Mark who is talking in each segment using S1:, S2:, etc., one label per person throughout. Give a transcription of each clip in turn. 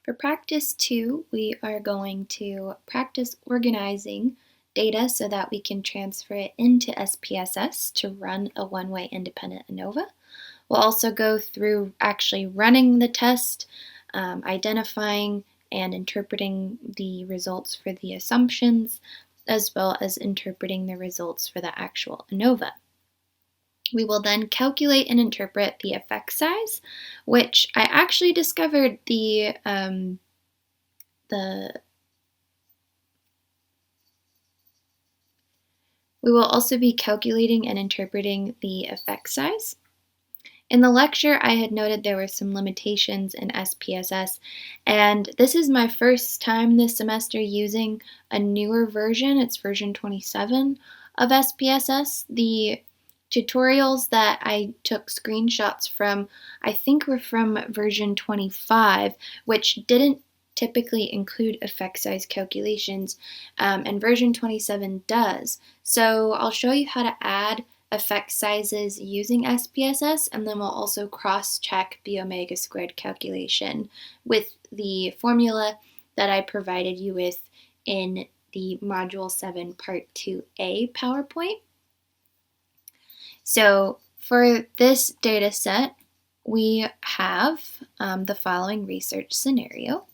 S1: For practice 2, we are going to practice organizing data so that we can transfer it into SPSS to run a one-way independent ANOVA. We'll also go through actually running the test, identifying and interpreting the results for the assumptions, as well as interpreting the results for the actual ANOVA. We will then calculate and interpret the effect size, which I actually discovered we will also be calculating and interpreting the effect size. In the lecture, I had noted there were some limitations in SPSS, and this is my first time this semester using a newer version. It's version 27 of SPSS. The tutorials that I took screenshots from, I think were from version 25, which didn't typically include effect size calculations, and version 27 does. So I'll show you how to add effect sizes using SPSS, and then we'll also cross-check the omega squared calculation with the formula that I provided you with in the Module 7 Part 2A PowerPoint. So for this data set, we have the following research scenario.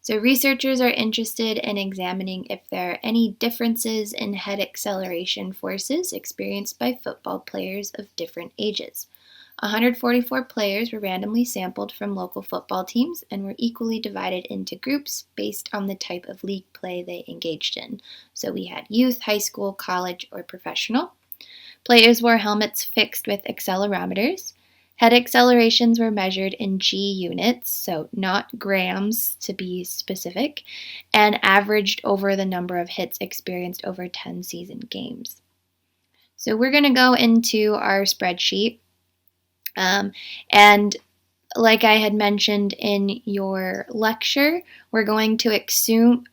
S1: So researchers are interested in examining if there are any differences in head acceleration forces experienced by football players of different ages. 144 players were randomly sampled from local football teams and were equally divided into groups based on the type of league play they engaged in. So we had youth, high school, college, or professional. Players wore helmets fixed with accelerometers. Head accelerations were measured in G units, so not grams to be specific, and averaged over the number of hits experienced over 10 season games. So we're going to go into our spreadsheet, and like I had mentioned in your lecture, we're going to assume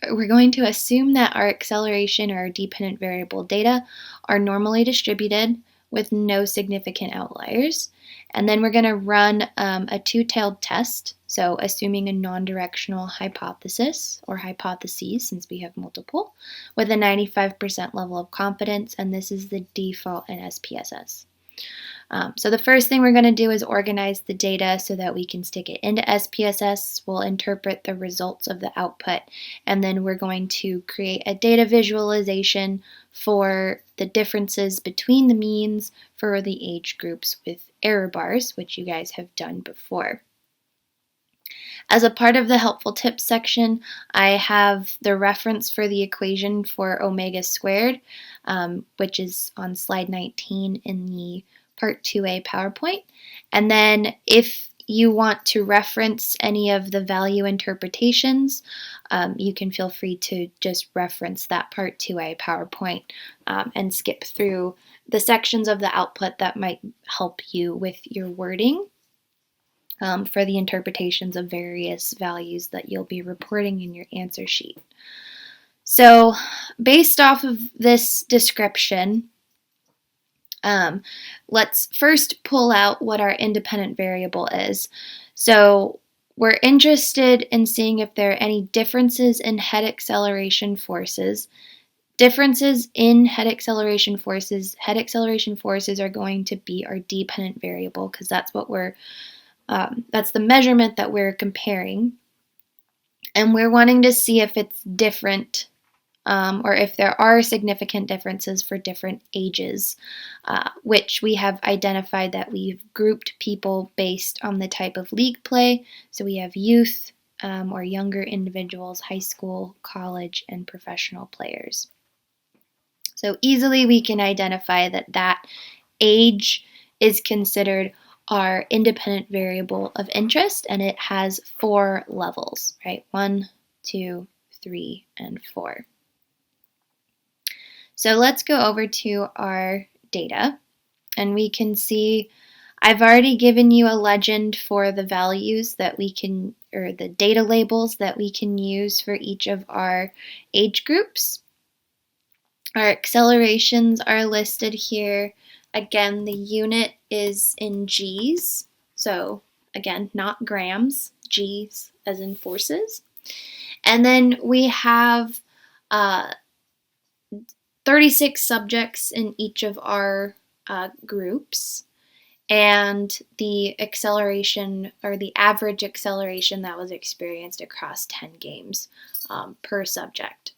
S1: that our acceleration or our dependent variable data are normally distributed with no significant outliers. And then we're going to run a two-tailed test, so assuming a non-directional hypothesis or hypotheses, since we have multiple, with a 95% level of confidence, and this is the default in SPSS. So the first thing we're going to do is organize the data so that we can stick it into SPSS. We'll interpret the results of the output, and then we're going to create a data visualization for the differences between the means for the age groups with error bars, which you guys have done before. As a part of the helpful tips section, I have the reference for the equation for omega squared, which is on slide 19 in the Part 2A PowerPoint. And then if you want to reference any of the value interpretations, you can feel free to just reference that Part 2A PowerPoint and skip through the sections of the output that might help you with your wording for the interpretations of various values that you'll be reporting in your answer sheet. So based off of this description, let's first pull out what our independent variable is. So we're interested in seeing if there are any differences in head acceleration forces. Differences in head acceleration forces are going to be our dependent variable because that's what that's the measurement that we're comparing. And we're wanting to see if it's different or if there are significant differences for different ages, which we have identified that we've grouped people based on the type of league play. So we have youth or younger individuals, high school, college, and professional players. So easily we can identify that age is considered our independent variable of interest, and it has 4 levels, right? 1, 2, 3, and 4. So let's go over to our data, and we can see I've already given you a legend for the values that we can, or the data labels that we can use for each of our age groups. Our accelerations are listed here. Again, the unit is in G's, so again, not grams. G's as in forces. And then we have 36 subjects in each of our groups, and the acceleration, or the average acceleration that was experienced across 10 games per subject.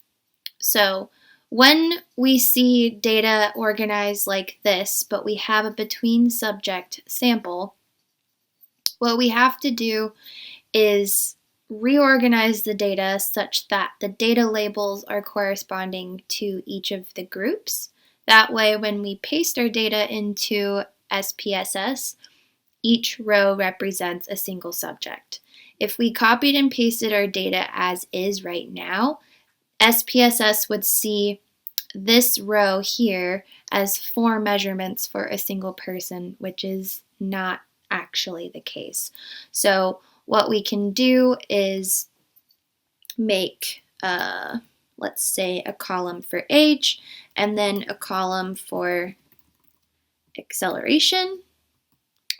S1: So when we see data organized like this, but we have a between subject sample, what we have to do is reorganize the data such that the data labels are corresponding to each of the groups. That way, when we paste our data into SPSS, each row represents a single subject. If we copied and pasted our data as is right now, SPSS would see this row here as 4 measurements for a single person, which is not actually the case. So what we can do is make, let's say, a column for age, and then a column for acceleration,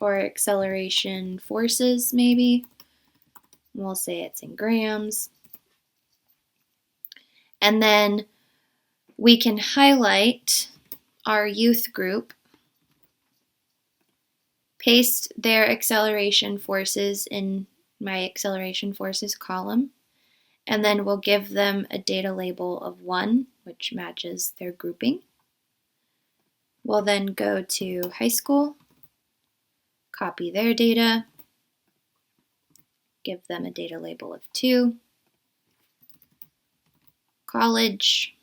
S1: or acceleration forces maybe. We'll say it's in grams. And then we can highlight our youth group, paste their acceleration forces in my acceleration forces column, and then we'll give them a data label of 1, which matches their grouping. We'll then go to high school, copy their data, give them a data label of 2, college,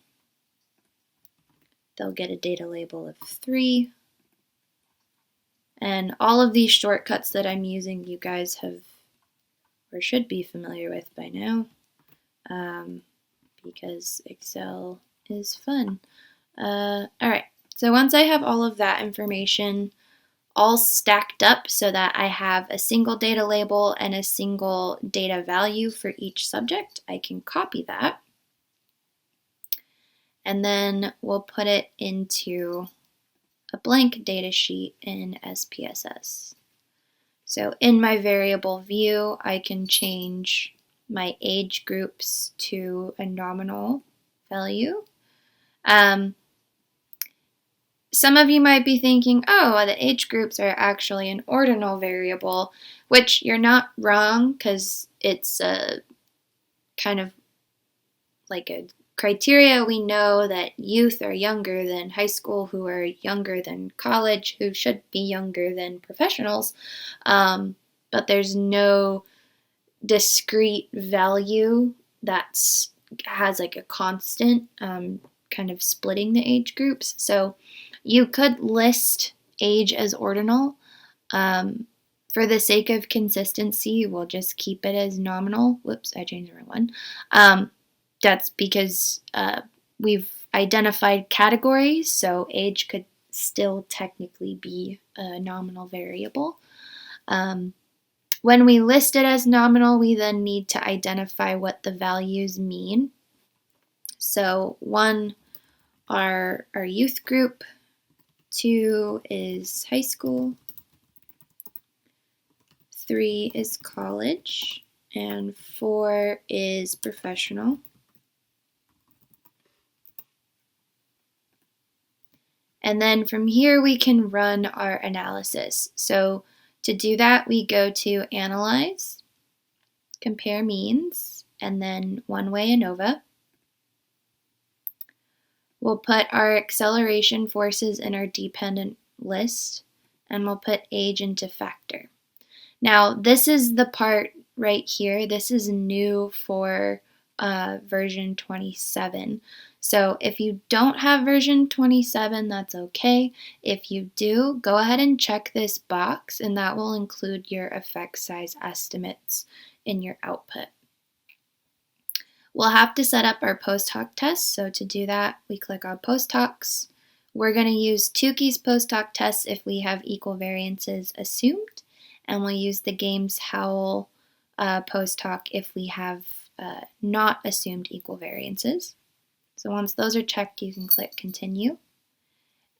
S1: they'll get a data label of 3, and all of these shortcuts that I'm using you guys have or should be familiar with by now, because Excel is fun. Alright, so once I have all of that information all stacked up so that I have a single data label and a single data value for each subject, I can copy that. And then we'll put it into a blank data sheet in SPSS. So in my variable view, I can change my age groups to a nominal value. Some of you might be thinking, oh, the age groups are actually an ordinal variable, which you're not wrong, because it's a kind of like a criteria. We know that youth are younger than high school, who are younger than college, who should be younger than professionals, but there's no discrete value that has like a constant kind of splitting the age groups. So you could list age as ordinal. For the sake of consistency, we'll just keep it as nominal. Whoops, I changed the wrong one. That's because we've identified categories, so age could still technically be a nominal variable. When we list it as nominal, we then need to identify what the values mean. So 1 are our youth group, 2 is high school, 3 is college, and 4 is professional. And then from here we can run our analysis. So to do that, we go to Analyze, Compare Means, and then One-Way ANOVA. We'll put our acceleration forces in our dependent list, and we'll put age into factor. Now, this is the part right here. This is new for version 27. So if you don't have version 27, that's okay. If you do, go ahead and check this box, and that will include your effect size estimates in your output. We'll have to set up our post hoc test. So to do that, we click on post hocs. We're going to use Tukey's post hoc test if we have equal variances assumed, and we'll use the Games Howl post hoc if we have not assumed equal variances. So once those are checked, you can click continue.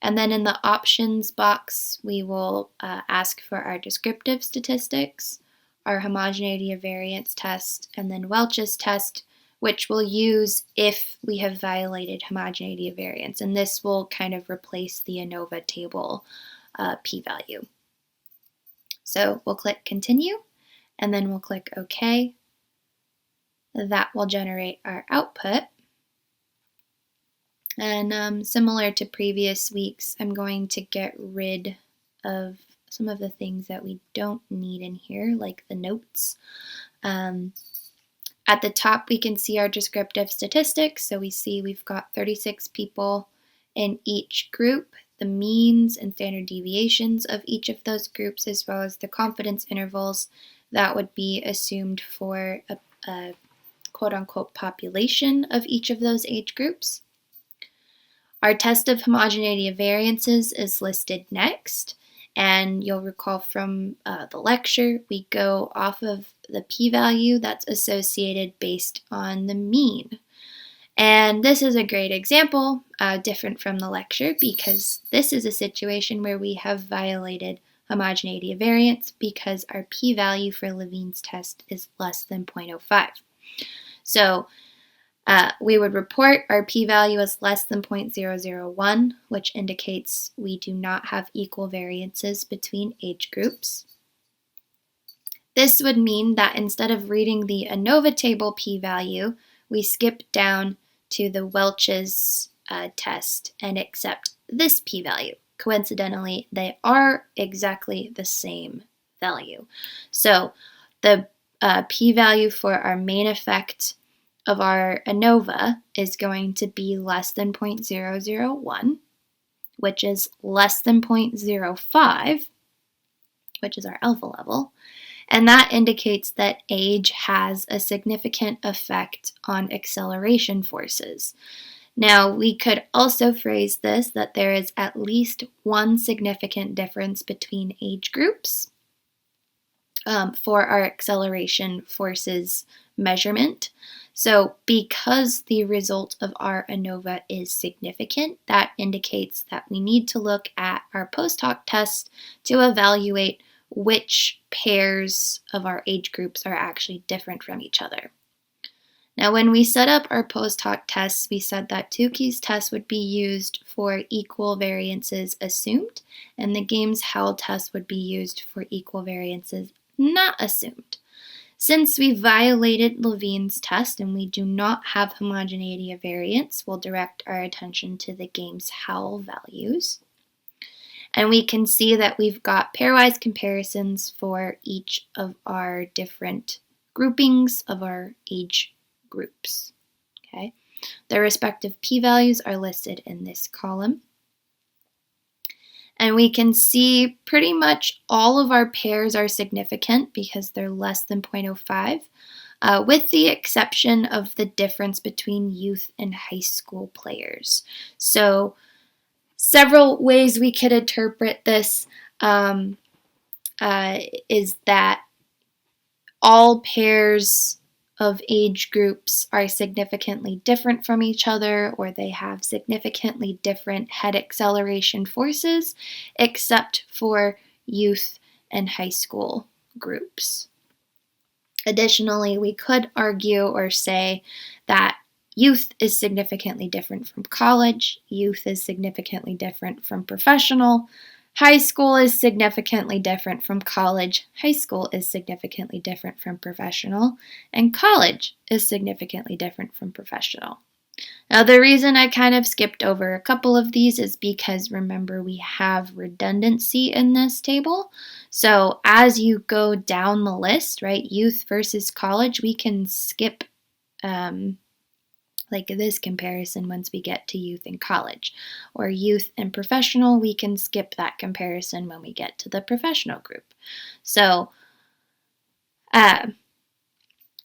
S1: And then in the options box, we will ask for our descriptive statistics, our homogeneity of variance test, and then Welch's test, which we'll use if we have violated homogeneity of variance. And this will kind of replace the ANOVA table p-value. So we'll click continue, and then we'll click OK. That will generate our output. And similar to previous weeks, I'm going to get rid of some of the things that we don't need in here, like the notes. At the top, we can see our descriptive statistics. So we see we've got 36 people in each group, the means and standard deviations of each of those groups, as well as the confidence intervals that would be assumed for a quote-unquote population of each of those age groups. Our test of homogeneity of variances is listed next, and you'll recall from the lecture, we go off of the p-value that's associated based on the mean. And this is a great example, different from the lecture, because this is a situation where we have violated homogeneity of variance because our p-value for Levine's test is less than 0.05. So we would report our p-value as less than 0.001, which indicates we do not have equal variances between age groups. This would mean that instead of reading the ANOVA table p-value, we skip down to the Welch's test and accept this p-value. Coincidentally, they are exactly the same value. So the p-value for our main effect of our ANOVA is going to be less than 0.001, which is less than 0.05, which is our alpha level, and that indicates that age has a significant effect on acceleration forces. Now, we could also phrase this that there is at least one significant difference between age groups for our acceleration forces measurement. So because the result of our ANOVA is significant, that indicates that we need to look at our post hoc test to evaluate which pairs of our age groups are actually different from each other. Now, when we set up our post hoc tests, we said that Tukey's test would be used for equal variances assumed, and the Games-Howell test would be used for equal variances not assumed. Since we violated Levine's test and we do not have homogeneity of variance, we'll direct our attention to the Games-Howell values. And we can see that we've got pairwise comparisons for each of our different groupings of our age groups. Okay, their respective p-values are listed in this column. And we can see pretty much all of our pairs are significant because they're less than 0.05, with the exception of the difference between youth and high school players. So several ways we could interpret this is that all pairs of age groups are significantly different from each other, or they have significantly different head acceleration forces, except for youth and high school groups. Additionally, we could argue or say that youth is significantly different from college, youth is significantly different from professional, high school is significantly different from college, high school is significantly different from professional, and college is significantly different from professional. Now, the reason I kind of skipped over a couple of these is because, remember, we have redundancy in this table. So as you go down the list, right, youth versus college, we can skip like this comparison once we get to youth and college. Or youth and professional, we can skip that comparison when we get to the professional group. So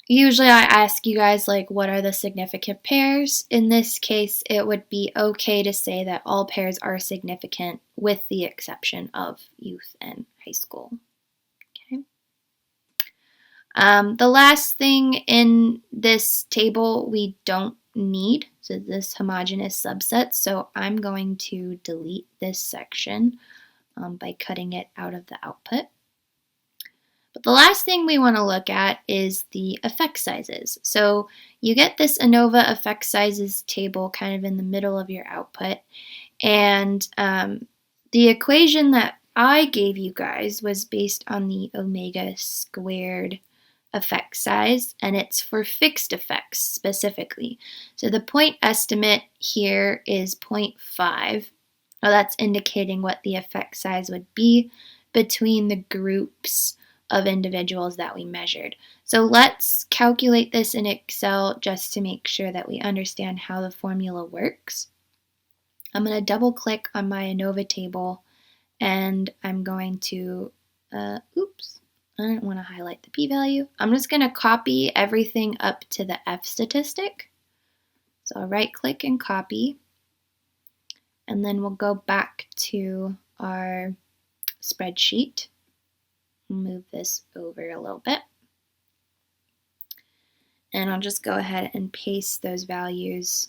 S1: usually I ask you guys, like, what are the significant pairs? In this case, it would be okay to say that all pairs are significant with the exception of youth and high school. Okay. The last thing in this table we don't need, so this homogeneous subset, so I'm going to delete this section by cutting it out of the output. But the last thing we want to look at is the effect sizes. So you get this ANOVA effect sizes table kind of in the middle of your output. And the equation that I gave you guys was based on the omega squared effect size, and it's for fixed effects specifically. So the point estimate here is 0.5. Well, that's indicating what the effect size would be between the groups of individuals that we measured. So let's calculate this in Excel just to make sure that we understand how the formula works. I'm going to double click on my ANOVA table, and I'm going to, oops, I didn't want to highlight the p-value. I'm just going to copy everything up to the F statistic. So I'll right click and copy, and then we'll go back to our spreadsheet. Move this over a little bit. And I'll just go ahead and paste those values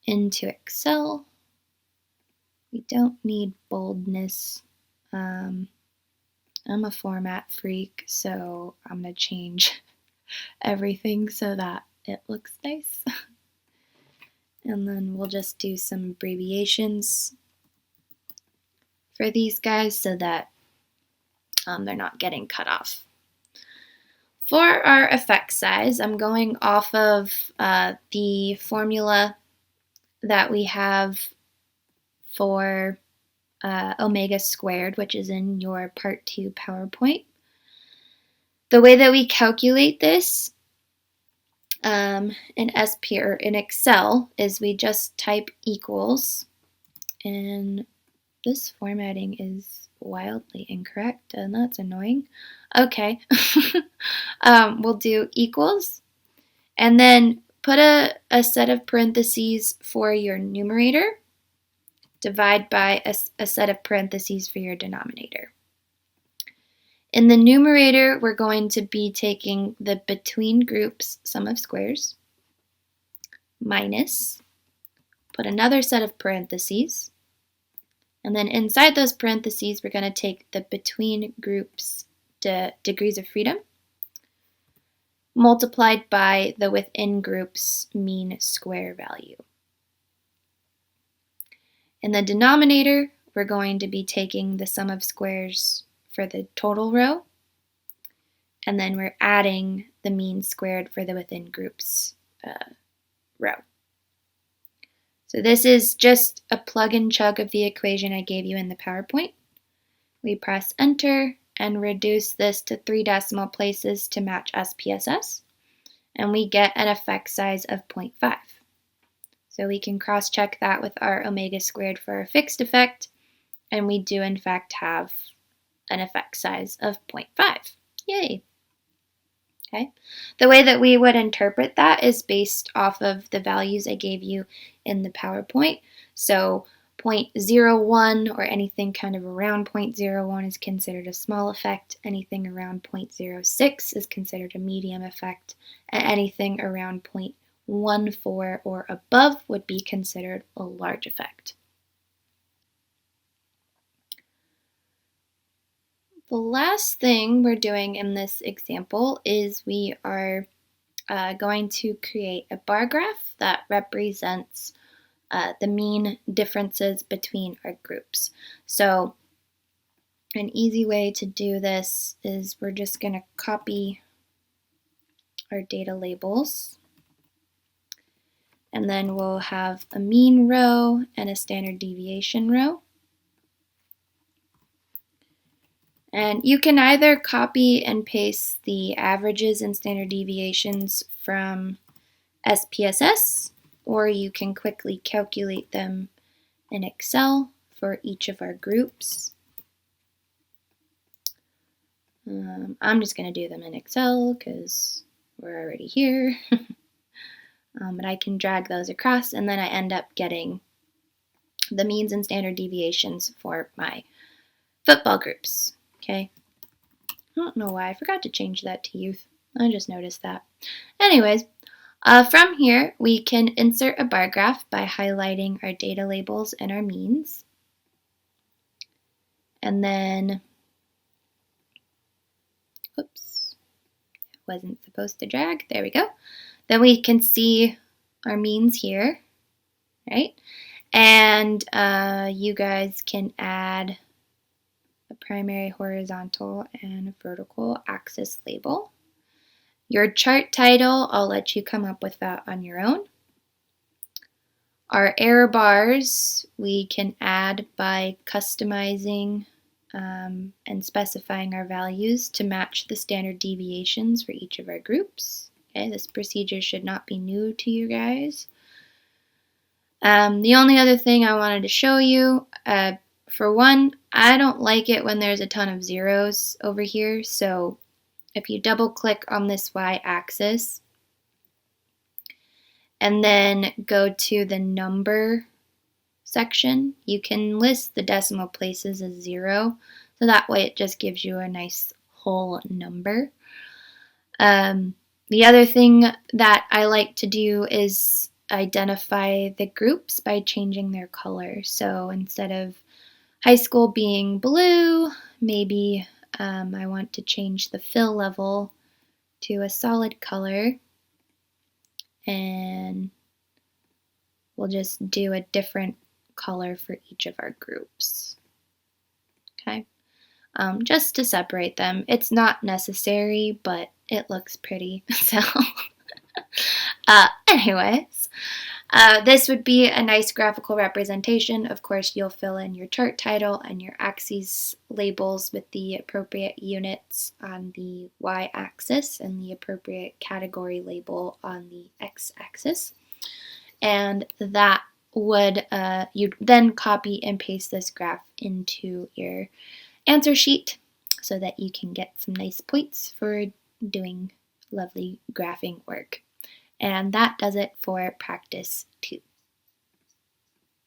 S1: into Excel. We don't need boldness. I'm a format freak, so I'm going to change everything so that it looks nice. And then we'll just do some abbreviations for these guys so that they're not getting cut off. For our effect size, I'm going off of the formula that we have for omega squared, which is in your Part 2 PowerPoint. The way that we calculate this in Excel is we just type equals, and this formatting is wildly incorrect, and that's annoying. Okay, we'll do equals, and then put a set of parentheses for your numerator, divide by a set of parentheses for your denominator. In the numerator, we're going to be taking the between groups sum of squares, minus, put another set of parentheses, and then inside those parentheses, we're going to take the between groups degrees of freedom, multiplied by the within groups mean square value. In the denominator, we're going to be taking the sum of squares for the total row, and then we're adding the mean squared for the within groups row. So this is just a plug and chug of the equation I gave you in the PowerPoint. We press enter and reduce this to 3 decimal places to match SPSS, and we get an effect size of 0.5. So we can cross-check that with our omega squared for a fixed effect, and we do in fact have an effect size of 0.5. Yay! Okay. The way that we would interpret that is based off of the values I gave you in the PowerPoint. So 0.01 or anything kind of around 0.01 is considered a small effect. Anything around 0.06 is considered a medium effect. And anything around 0.14 or above would be considered a large effect. The last thing we're doing in this example is we are going to create a bar graph that represents the mean differences between our groups. So an easy way to do this is we're just going to copy our data labels, and then we'll have a mean row and a standard deviation row. And you can either copy and paste the averages and standard deviations from SPSS, or you can quickly calculate them in Excel for each of our groups. I'm just going to do them in Excel because we're already here. But I can drag those across, and then I end up getting the means and standard deviations for my football groups. Okay, I don't know why I forgot to change that to youth. I just noticed that. Anyways, from here we can insert a bar graph by highlighting our data labels and our means. And then Oops, wasn't supposed to drag. There we go. Then we can see our means here, right? And you guys can add a primary horizontal and a vertical axis label. Your chart title, I'll let you come up with that on your own. Our error bars we can add by customizing and specifying our values to match the standard deviations for each of our groups. Okay, this procedure should not be new to you guys. The only other thing I wanted to show you, for one, I don't like it when there's a ton of zeros over here, so if you double click on this y-axis and then go to the number section, you can list the decimal places as 0, so that way it just gives you a nice whole number. The other thing that I like to do is identify the groups by changing their color. So instead of high school being blue, maybe I want to change the fill level to a solid color, and we'll just do a different color for each of our groups. Okay, just to separate them. It's not necessary, but it looks pretty. So anyways, this would be a nice graphical representation. Of course, you'll fill in your chart title and your axes labels with the appropriate units on the y-axis and the appropriate category label on the x-axis. And that would, you'd then copy and paste this graph into your answer sheet so that you can get some nice points for doing lovely graphing work. And that does it for practice 2.